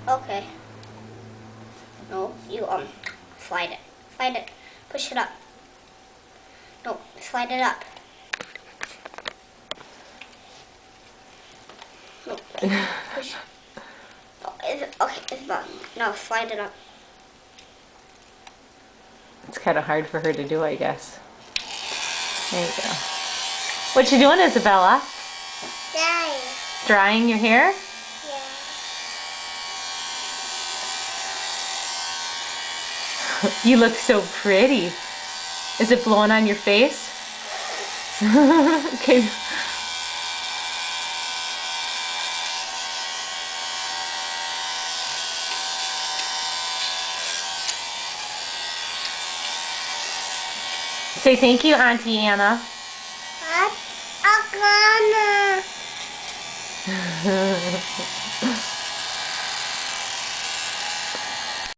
Okay. No, you slide it. Slide it. Push it up. No, slide it up. No, push. Oh, is it okay? It's not. No, slide it up. It's kind of hard for her to do, I guess. There you go. What you doing, Isabella? Drying. Drying your hair? Yeah. You look so pretty. Is it blowing on your face? Okay. Say thank you, Auntie Anna. What?